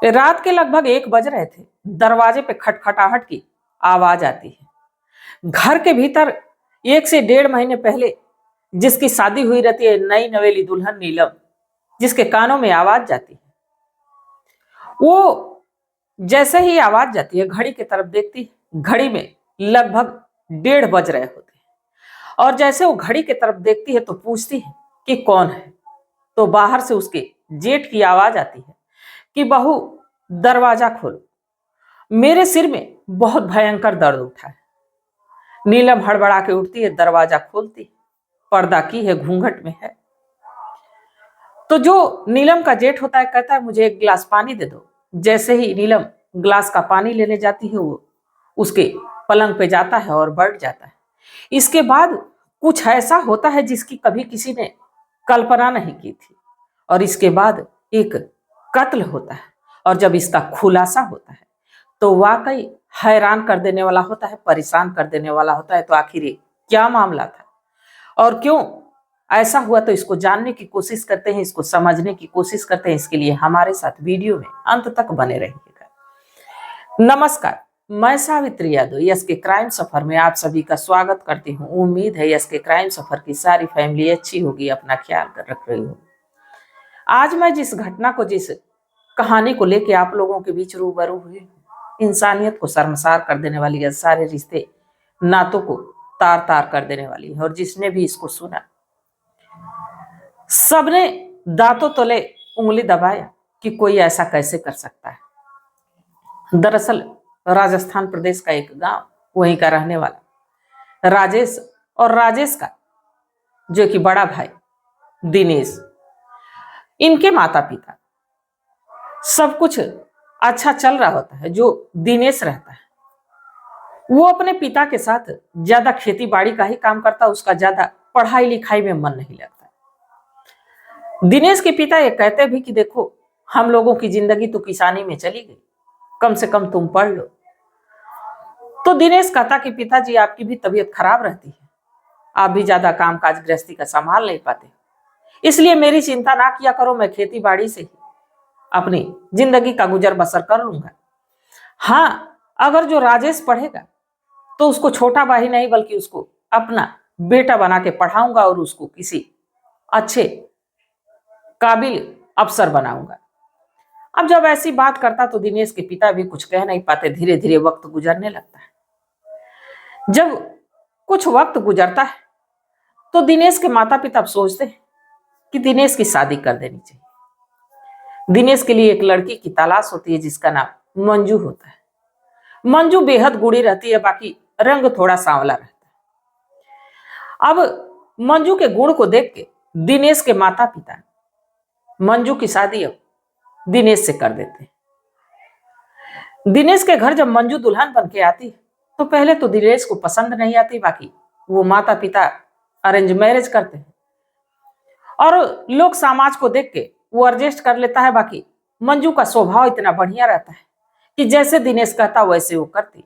रात के लगभग 1 बज रहे थे। दरवाजे पे खटखटाहट की आवाज आती है। घर के भीतर 1 से 1.5 महीने पहले जिसकी शादी हुई रहती है, नई नवेली दुल्हन नीलम, जिसके कानों में आवाज जाती है, वो जैसे ही आवाज जाती है घड़ी की तरफ देखती है। घड़ी में लगभग 1:30 बज रहे होते हैं और जैसे वो घड़ी की तरफ देखती है तो पूछती है कि कौन है। तो बाहर से उसके जेठ की आवाज आती है कि बहू, दरवाजा खोलो, मेरे सिर में बहुत भयंकर दर्द उठा है। नीलम हड़बड़ा के उठती है, दरवाजा खोलती है, पर्दा की है, घूंघट में है। तो जो नीलम का जेठ होता है कहता है मुझे 1 गिलास पानी दे दो। जैसे ही नीलम ग्लास का पानी लेने जाती है, वो उसके पलंग पे जाता है और बैठ जाता है। इसके बाद कुछ ऐसा होता है जिसकी कभी किसी ने कल्पना नहीं की थी, और इसके बाद एक कत्ल होता है। और जब इसका खुलासा होता है तो वाकई हैरान कर देने वाला होता है, परेशान कर देने वाला होता है। तो आखिर ये क्या मामला था और क्यों ऐसा हुआ, तो इसको जानने की कोशिश करते हैं, इसको समझने की कोशिश करते हैं। इसके लिए हमारे साथ वीडियो में अंत तक बने रहिएगा। नमस्कार, मैं सावित्री यादव यस के क्राइम सफर में आप सभी का स्वागत करती हूँ। उम्मीद है यस के क्राइम सफर की सारी फैमिली अच्छी होगी, अपना ख्याल रख रही हो। आज मैं जिस घटना को, जिस कहानी को लेके आप लोगों के बीच रूबरू हुई, इंसानियत को शर्मसार कर देने वाली है, सारे रिश्ते नातों को तार तार कर देने वाली है। और जिसने भी इसको सुना, सबने दांतों तले उंगली दबाया कि कोई ऐसा कैसे कर सकता है। दरअसल राजस्थान प्रदेश का एक गांव, वहीं का रहने वाला राजेश, और राजेश का जो कि बड़ा भाई दिनेश, इनके माता पिता, सब कुछ अच्छा चल रहा होता है। जो दिनेश रहता है वो अपने पिता के साथ ज्यादा खेती बाड़ी का ही काम करता, उसका ज्यादा पढ़ाई लिखाई में मन नहीं लगता। दिनेश के पिता ये कहते भी कि देखो, हम लोगों की जिंदगी तो किसानी में चली गई, कम से कम तुम पढ़ लो। तो दिनेश कहता कि पिताजी, आपकी भी तबीयत खराब रहती है, आप भी ज्यादा कामकाज गृहस्थी का संभाल नहीं पाते, इसलिए मेरी चिंता ना किया करो, मैं खेती बाड़ी से ही अपनी जिंदगी का गुजर बसर कर लूंगा। हाँ, अगर जो राजेश पढ़ेगा तो उसको छोटा भाई नहीं बल्कि उसको अपना बेटा बना के पढ़ाऊंगा और उसको किसी अच्छे काबिल अफसर बनाऊंगा। अब जब ऐसी बात करता तो दिनेश के पिता भी कुछ कह नहीं पाते। धीरे धीरे वक्त गुजरने लगता है। जब कुछ वक्त गुजरता है तो दिनेश के माता पिता अब सोचते हैं कि दिनेश की शादी कर देनी चाहिए। दिनेश के लिए एक लड़की की तलाश होती है जिसका नाम मंजू होता है। मंजू बेहद गुड़ी रहती है, बाकी रंग थोड़ा सांवला रहता है। अब मंजू के गुण को देख के दिनेश के माता पिता मंजू की शादी अब दिनेश से कर देते हैं। दिनेश के घर जब मंजू दुल्हन बन के आती है तो पहले तो दिनेश को पसंद नहीं आती, बाकी वो माता पिता अरेंज मैरिज करते हैं और लोग समाज को देख के वो एडजस्ट कर लेता है। बाकी मंजू का स्वभाव इतना बढ़िया रहता है कि जैसे दिनेश कहता वैसे वो करती,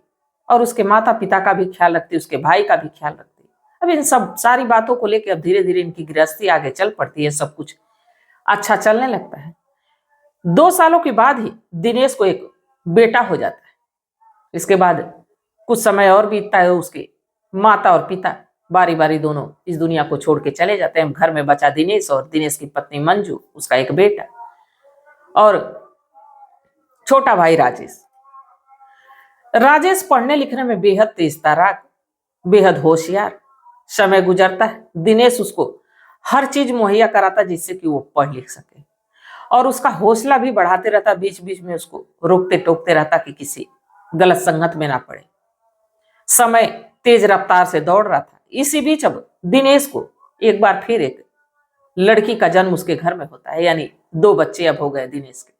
और उसके माता पिता का भी ख्याल रखती, उसके भाई का भी ख्याल रखती। अब इन सब सारी बातों को लेकर अब धीरे धीरे इनकी गृहस्थी आगे चल पड़ती है, सब कुछ अच्छा चलने लगता है। 2 सालों के बाद ही दिनेश को एक बेटा हो जाता है। इसके बाद कुछ समय और बीतता है, उसके माता और पिता बारी बारी दोनों इस दुनिया को छोड़ के चले जाते हैं। घर में बचा दिनेश और दिनेश की पत्नी मंजू, उसका एक बेटा और छोटा भाई राजेश। राजेश पढ़ने लिखने में बेहद तेज तर्राक, बेहद होशियार। समय गुजरता है, दिनेश उसको हर चीज मुहैया कराता जिससे कि वो पढ़ लिख सके, और उसका हौसला भी बढ़ाते रहता, बीच बीच में उसको रोकते टोकते रहता कि किसी गलत संगत में ना पड़े। समय तेज रफ्तार से दौड़ रहा था। इसी बीच अब दिनेश को एक बार फिर एक लड़की का जन्म उसके घर में होता है, यानी 2 बच्चे अब हो गए दिनेश के।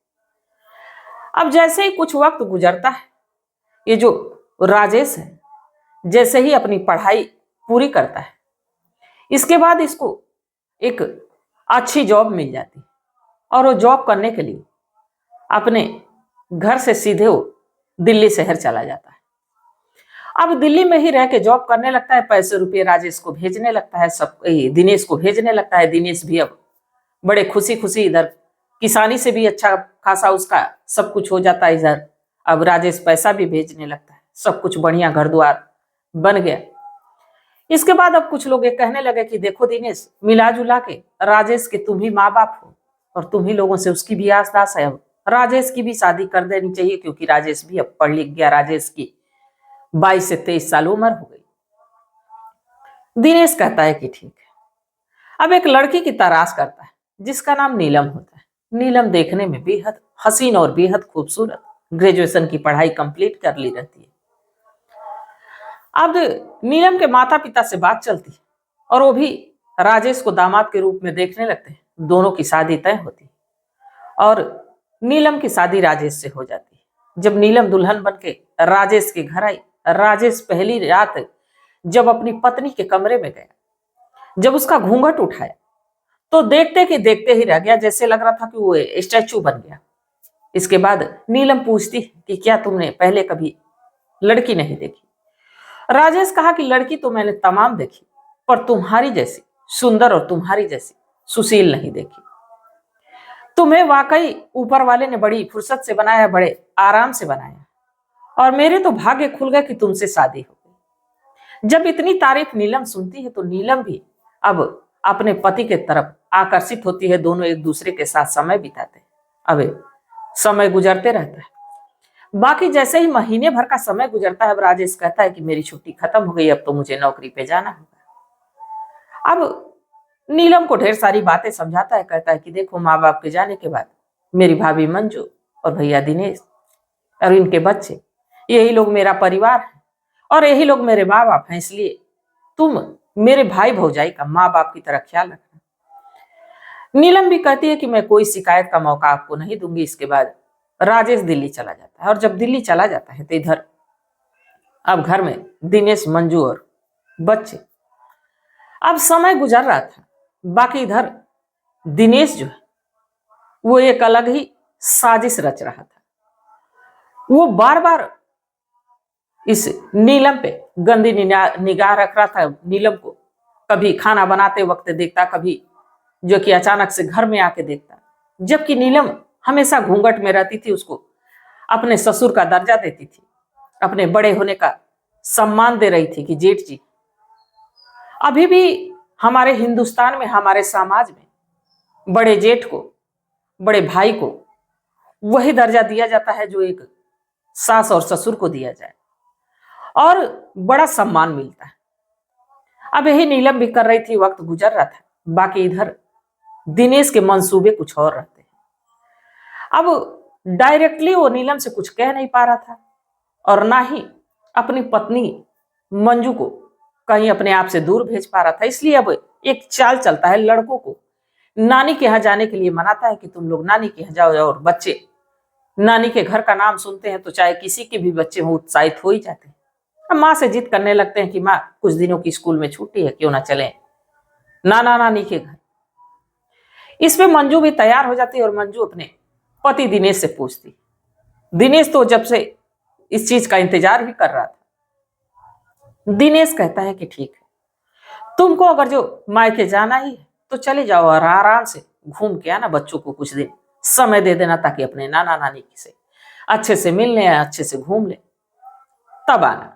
अब जैसे ही कुछ वक्त गुजरता है, ये जो राजेश है जैसे ही अपनी पढ़ाई पूरी करता है, इसके बाद इसको एक अच्छी जॉब मिल जाती है और वो जॉब करने के लिए अपने घर से सीधे वो दिल्ली शहर चला जाता है। अब दिल्ली में ही रह के जॉब करने लगता है, पैसे रुपये राजेश को भेजने लगता है, सब दिनेश को भेजने लगता है। दिनेश भी अब बड़े खुशी खुशी इधर किसानी से भी अच्छा खासा उसका सब कुछ हो जाता है इधर। अब राजेश पैसा भी भेजने लगता है, सब कुछ बढ़िया घर द्वार बन गया। इसके बाद अब कुछ लोग ये कहने लगे कि देखो दिनेश, मिला जुला के राजेश के तुम ही माँ बाप हो और तुम ही लोगों से उसकी भी आसदास है। अब राजेश की भी शादी कर देनी चाहिए, क्योंकि राजेश भी अब पढ़ लिख गया। राजेश की 22 से 23 साल उम्र हो गई। दिनेश कहता है कि ठीक है। अब एक लड़की की तलाश करता है जिसका नाम नीलम होता है। नीलम देखने में बेहद हसीन और बेहद खूबसूरत, ग्रेजुएशन की पढ़ाई कंप्लीट कर ली रहती है। अब नीलम के माता पिता से बात चलती है और वो भी राजेश को दामाद के रूप में देखने लगते हैं। दोनों की शादी तय होती है और नीलम की शादी राजेश से हो जाती है। जब नीलम दुल्हन बन के राजेश के घर आई, राजेश पहली रात जब अपनी पत्नी के कमरे में गया, जब उसका घूंघट उठाया तो देखते कि देखते ही रह गया, जैसे लग रहा था कि वो स्टैचू बन गया। इसके बाद नीलम पूछती कि क्या तुमने पहले कभी लड़की नहीं देखी? राजेश कहा कि लड़की तो मैंने तमाम देखी, पर तुम्हारी जैसी सुंदर और तुम्हारी जैसी सुशील नहीं देखी। तुम्हें वाकई ऊपर वाले ने बड़ी फुर्सत से बनाया, बड़े आराम से बनाया, और मेरे तो भाग्य खुल गए कि तुमसे शादी हो गई। जब इतनी तारीफ नीलम सुनती है तो नीलम भी अब अपने पति के तरफ आकर्षित होती है। दोनों एक दूसरे के साथ समय बिताते हैं। अब समय गुजरते रहता है। बाकी जैसे ही महीने भर का समय गुजरता है, अब राजेश कहता है कि मेरी छुट्टी खत्म हो गई, अब तो मुझे नौकरी पे जाना होगा। अब नीलम को ढेर सारी बातें समझाता है, कहता है कि देखो, माँ बाप के जाने के बाद मेरी भाभी मंजू और भैया दिनेश और इनके बच्चे, यही लोग मेरा परिवार है और यही लोग मेरे माँ बाप हैं। इसलिए तुम मेरे भाई भौजाई का माँ बाप की तरह ख्याल रखना। नीलम भी कहती है कि मैं कोई शिकायत का मौका आपको नहीं दूंगी। इसके बाद राजेश दिल्ली चला जाता है और जब दिल्ली चला जाता है तो इधर अब घर में दिनेश, मंजू और बच्चे। अब समय गुजर रहा था। बाकी इधर दिनेश जो है वो एक अलग ही साजिश रच रहा था। वो बार बार इस नीलम पे गंदी निगाह रख रहा था। नीलम को कभी खाना बनाते वक्त देखता, कभी जो कि अचानक से घर में आके देखता। जबकि नीलम हमेशा घूंघट में रहती थी, उसको अपने ससुर का दर्जा देती थी, अपने बड़े होने का सम्मान दे रही थी कि जेठ जी। अभी भी हमारे हिंदुस्तान में, हमारे समाज में बड़े जेठ को, बड़े भाई को वही दर्जा दिया जाता है जो एक सास और ससुर को दिया जाए, और बड़ा सम्मान मिलता है। अब यही नीलम भी कर रही थी। वक्त गुजर रहा था। बाकी इधर दिनेश के मंसूबे कुछ और रहते हैं। अब डायरेक्टली वो नीलम से कुछ कह नहीं पा रहा था और ना ही अपनी पत्नी मंजू को कहीं अपने आप से दूर भेज पा रहा था। इसलिए अब एक चाल चलता है, लड़कों को नानी के यहाँ जाने के लिए मनाता है कि तुम लोग नानी के यहाँ जाओ, और बच्चे नानी के घर का नाम सुनते हैं तो चाहे किसी के भी बच्चे हों, उत्साहित हो ही जाते हैं। अब माँ से जिद करने लगते हैं कि माँ, कुछ दिनों की स्कूल में छुट्टी है, क्यों ना चलें नाना नानी के घर। इसमें मंजू भी तैयार हो जाती है और मंजू अपने पति दिनेश से पूछती। दिनेश तो जब से इस चीज का इंतजार ही कर रहा था। दिनेश कहता है कि ठीक है, तुमको अगर जो मायके जाना ही है तो चले जाओ और आराम से घूम के आना, बच्चों को कुछ दिन समय दे देना ताकि अपने नाना नानी से अच्छे से मिल लें, अच्छे से घूम लें, तब आना।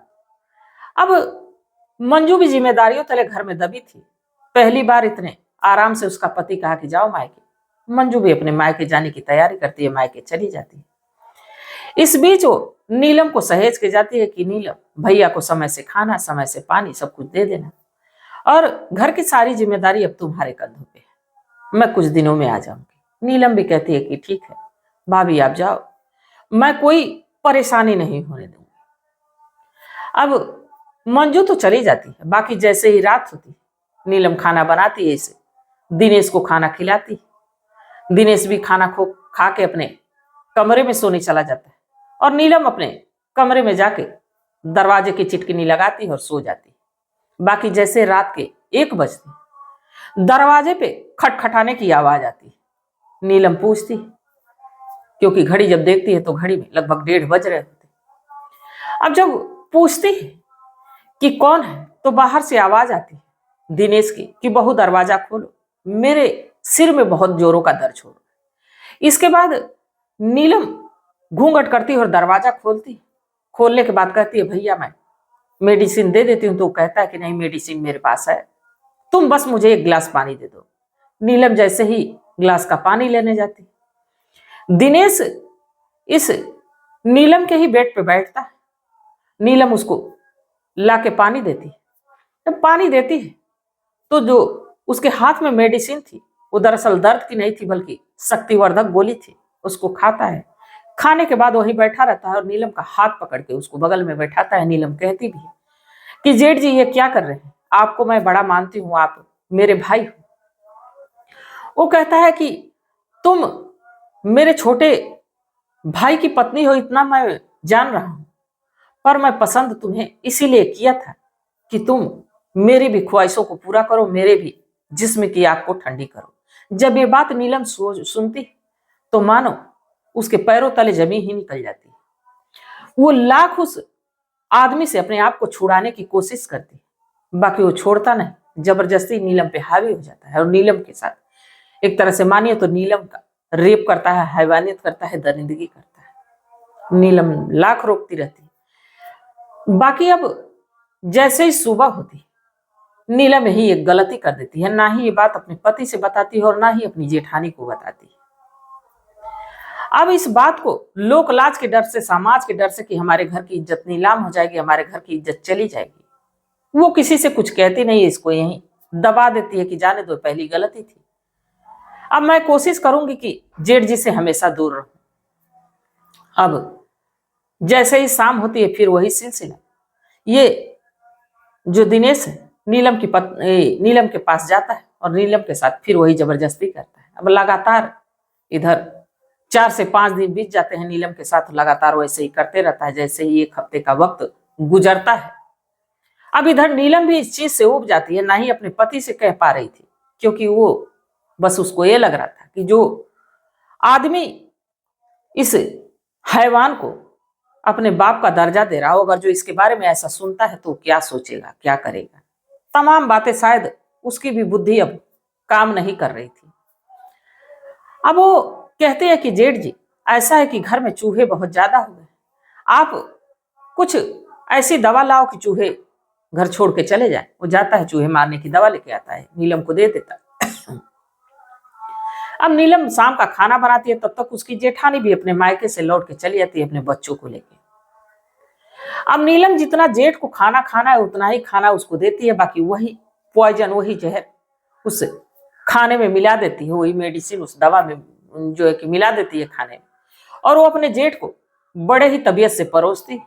अब मंजू भी जिम्मेदारियों तले घर में दबी थी। पहली बार इतने आराम से उसका पति कहा कि जाओ मायके। मंजू भी अपने मायके जाने की तैयारी करती है, मायके चली जाती है। इस बीच वो नीलम को सहेज के जाती है कि नीलम, भैया को समय से खाना, समय से पानी, सब कुछ दे देना, और घर की सारी जिम्मेदारी अब तुम्हारे कंधों पे है, मैं कुछ दिनों में आ जाऊंगी। नीलम भी कहती है कि ठीक है भाभी, आप जाओ, मैं कोई परेशानी नहीं होने दूंगी। अब मंजू तो चली जाती है। बाकी जैसे ही रात होती, नीलम खाना बनाती है, इसे दिनेश को खाना खिलाती। दिनेश भी खाना खा के अपने कमरे में सोने चला जाता है और नीलम अपने कमरे में जाके दरवाजे की चिटकिनी लगाती और सो जाती। बाकी जैसे रात के 1 बजते दरवाजे पे खटखटाने की आवाज आती। नीलम पूछती, क्योंकि घड़ी जब देखती है तो घड़ी में लगभग 1:30 बज रहे होते। अब जब पूछती है कि कौन है तो बाहर से आवाज आती दिनेश की कि बहू दरवाजा खोलो, मेरे सिर में बहुत जोरों का दर्द हो रहा है। इसके बाद नीलम घूंघट करती और दरवाजा खोलती। खोलने के बाद कहती है भैया मैं मेडिसिन दे देती हूँ। तो कहता है कि नहीं, मेडिसिन मेरे पास है, तुम बस मुझे एक गिलास पानी दे दो। नीलम जैसे ही गिलास का पानी लेने जाती, दिनेश इस नीलम के ही बेड पे बैठता है। नीलम उसको ला के पानी देती। जब पानी देती है तो जो उसके हाथ में मेडिसिन थी वो दरअसल दर्द की नहीं थी बल्कि शक्तिवर्धक गोली थी। उसको खाता है। खाने के बाद वहीं बैठा रहता है और नीलम का हाथ पकड़ के उसको बगल में बैठाता है। नीलम कहती भी है कि जेठ जी ये क्या कर रहे हैं, आपको मैं बड़ा मानती हूँ, आप मेरे भाई हो। वो कहता है कि तुम मेरे छोटे भाई की पत्नी हो इतना मैं जान रहा हूं, पर मैं पसंद तुम्हें इसीलिए किया था कि तुम मेरी भी ख्वाहिशों को पूरा करो, मेरे भी जिस्म की आग को ठंडी करो। जब ये बात नीलम सुनती तो मानो उसके पैरों तले जमीन ही निकल जाती। वो लाख उस आदमी से अपने आप को छुड़ाने की कोशिश करती, बाकी वो छोड़ता नहीं। जबरदस्ती नीलम पे हावी हो जाता है और नीलम के साथ एक तरह से मानिए तो नीलम का रेप करता है, हैवानियत करता है, दरिंदगी करता है। नीलम लाख रोकती रहती। बाकी अब जैसे ही सुबह होती, नीलम ही एक गलती कर देती है। ना ही ये बात अपने पति से बताती है और ना ही अपनी जेठानी को बताती है। अब इस बात को लोक लाज के डर से, समाज के डर से कि हमारे घर की इज्जत नीलाम हो जाएगी, हमारे घर की इज्जत चली जाएगी, वो किसी से कुछ कहती नहीं है। इसको यहीं दबा देती है कि जाने दो, पहली गलती थी। अब मैं कोशिश करूंगी कि जेठ जी से हमेशा दूर रहूं। अब जैसे ही शाम होती है फिर वही सिलसिला। ये जो दिनेश है नीलम के पास जाता है और नीलम के साथ फिर वही जबरदस्ती करता है। अब लगातार इधर 4 से 5 दिन बीत जाते हैं। नीलम के साथ लगातार वैसे ही करते रहता है। जैसे ही 1 हफ्ते का वक्त गुजरता है, अब इधर नीलम भी इस चीज से उब जाती है। ना ही अपने पति से कह पा रही थी, क्योंकि वो बस उसको ये लग रहा था कि जो आदमी इस हैवान को अपने बाप का दर्जा दे रहा हो, अगर जो इसके बारे में ऐसा सुनता है तो क्या सोचेगा, क्या करेगा। तमाम बातें शायद उसकी भी बुद्धि अब काम नहीं कर रही थी। अब वो कहते हैं कि जेठ जी ऐसा है कि घर में चूहे बहुत ज्यादा हो गए, आप कुछ ऐसी दवा लाओ कि चूहे घर छोड़ के चले जाए। वो जाता है, चूहे मारने की दवा लेके आता है, नीलम को दे देता है। अब नीलम शाम का खाना बनाती है, तब तक उसकी जेठानी भी अपने मायके से लौट के चली जाती है अपने बच्चों को लेके। अब नीलम जितना जेठ को खाना खाना है उतना ही खाना उसको देती है, बाकी वही पॉइजन, वही जहर उस खाने में मिला देती है, वही मेडिसिन उस दवा में जो है कि मिला देती है खाने में। और वो अपने जेठ को बड़े ही तबीयत से परोसती।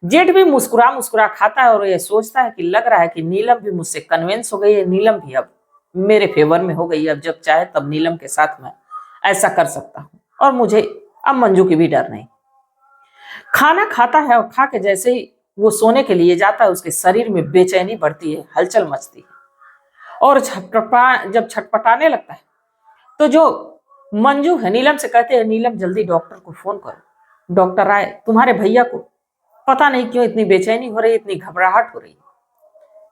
जेठ भी मुस्कुरा मुस्कुरा खाता है और ये सोचता है कि लग रहा है कि नीलम भी मुझसे कन्विंस हो गई है, नीलम भी अब मेरे फेवर में हो गई है। अब जब चाहे तब नीलम के साथ मैं ऐसा कर सकता हूँ और मुझे अब मंजू की भी डर नहीं। खाना खाता है और खा के जैसे ही वो सोने के लिए जाता है, उसके शरीर में बेचैनी बढ़ती है, हलचल मचती है और जब छटपटाने लगता है तो जो मंजू है नीलम से कहते हैं, नीलम जल्दी डॉक्टर को फोन करो, डॉक्टर आए, तुम्हारे भैया को पता नहीं क्यों इतनी बेचैनी हो रही है, इतनी घबराहट हो रही है।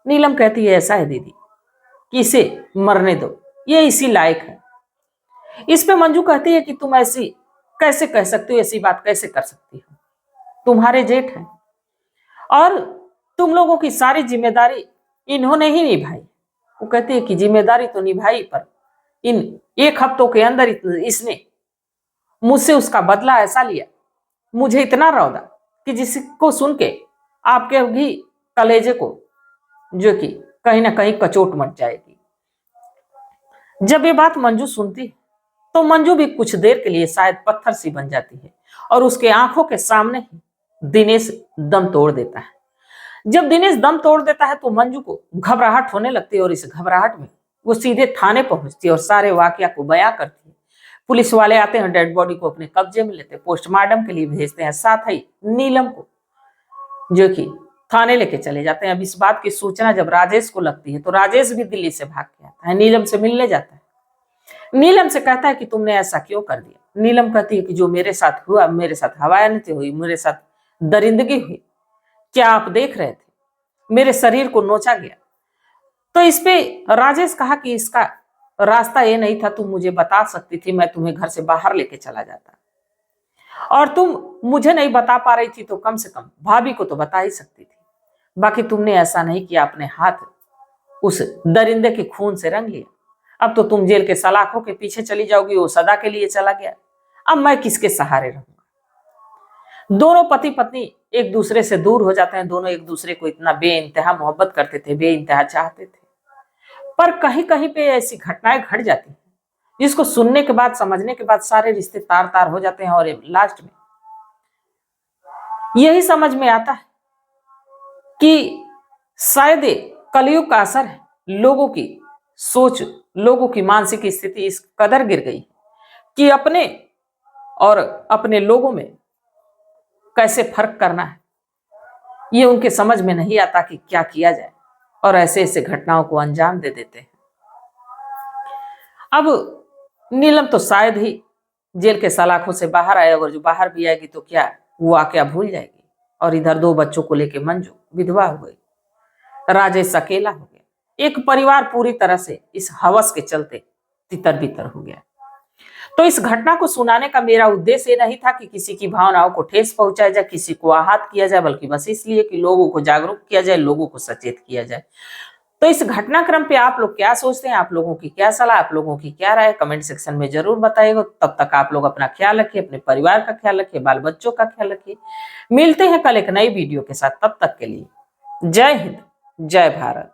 नीलम कहती है ऐसा है दीदी कि इसे मरने दो, ये इसी लायक है। इस पे मंजू कहती है कि तुम ऐसी कैसे कह सकती हो, ऐसी बात कैसे कर सकती हो, तुम्हारे जेठ हैं और तुम लोगों की सारी जिम्मेदारी इन्होंने ही निभाई। वो कहती है कि जिम्मेदारी तो निभाई, पर इन 1 हफ्तों के अंदर इसने मुझसे उसका बदला ऐसा लिया, मुझे इतना रौदा कि जिसको सुन के आपके भी कलेजे को जो कि कहीं ना कहीं कचोट मच जाएगी। जब ये बात मंजू सुनती तो मंजू भी कुछ देर के लिए शायद पत्थर सी बन जाती है और उसके आंखों के सामने ही दिनेश दम तोड़ देता है। जब दिनेश दम तोड़ देता है तो मंजू को घबराहट होने लगती है और इस घबराहट में वो सीधे थाने पहुंचती है और सारे वाकया को बयां करती है। पुलिस वाले आते हैं, डेड बॉडी को अपने कब्जे में लेते हैं, पोस्टमार्टम के लिए भेजते हैं, साथ ही नीलम को जो कि थाने लेके चले जाते हैं। अब इस बात की सूचना जब राजेश को लगती है तो राजेश भी दिल्ली से भाग के आता है, नीलम से मिलने जाता है। नीलम से कहता है कि तुमने ऐसा क्यों कर दिया। नीलम कहती है कि जो मेरे साथ हुआ, मेरे साथ हवायानियत हुई, मेरे साथ दरिंदगी हुई, क्या आप देख रहे थे, मेरे शरीर को नोचा गया। तो इस पे राजेश कहा कि इसका रास्ता ये नहीं था, तुम मुझे बता सकती थी, मैं तुम्हें घर से बाहर लेके चला जाता। और तुम मुझे नहीं बता पा रही थी तो कम से कम भाभी को तो बता ही सकती थी। बाकी तुमने ऐसा नहीं किया, अपने हाथ उस दरिंदे के खून से रंग लिया। अब तो तुम जेल के सलाखों के पीछे चली जाओगी, वो सदा के लिए चला गया। अब मैं किसके सहारे रहूंगा। दोनों पति पत्नी एक दूसरे से दूर हो जाते हैं, दोनों एक दूसरे को इतना बेइंतहा मोहब्बत करते थे, बेइंतहा चाहते थे, पर कहीं कहीं पे ऐसी घटनाएं घट जाती हैं जिसको सुनने के बाद, समझने के बाद सारे रिश्ते तार तार हो जाते हैं। और लास्ट में यही समझ में आता है कि शायद कलयुग का असर है। लोगों की सोच, लोगों की मानसिक स्थिति इस कदर गिर गई कि अपने और अपने लोगों में कैसे फर्क करना है, ये उनके समझ में नहीं आता कि क्या किया जाए, और ऐसे ऐसे घटनाओं को अंजाम दे देते हैं। अब नीलम तो शायद ही जेल के सलाखों से बाहर आए, अगर जो बाहर भी आएगी तो क्या वो वाकया भूल जाएगी। और इधर 2 बच्चों को लेके मंजू विधवा हो गई, राजेश अकेला हो गया। एक परिवार पूरी तरह से इस हवस के चलते तितर बितर हो गया। तो इस घटना को सुनाने का मेरा उद्देश्य ये नहीं था कि किसी की भावनाओं को ठेस पहुंचाया जाए, किसी को आहत किया जाए, बल्कि बस इसलिए कि लोगों को जागरूक किया जाए, लोगों को सचेत किया जाए। तो इस घटनाक्रम पे आप लोग क्या सोचते हैं, आप लोगों की क्या सलाह, आप लोगों की क्या राय, कमेंट सेक्शन में जरूर बताइएगा। तब तक आप लोग अपना ख्याल रखिए, अपने परिवार का ख्याल रखिए, बाल बच्चों का ख्याल रखिए। मिलते हैं कल एक नई वीडियो के साथ, तब तक के लिए जय हिंद, जय भारत।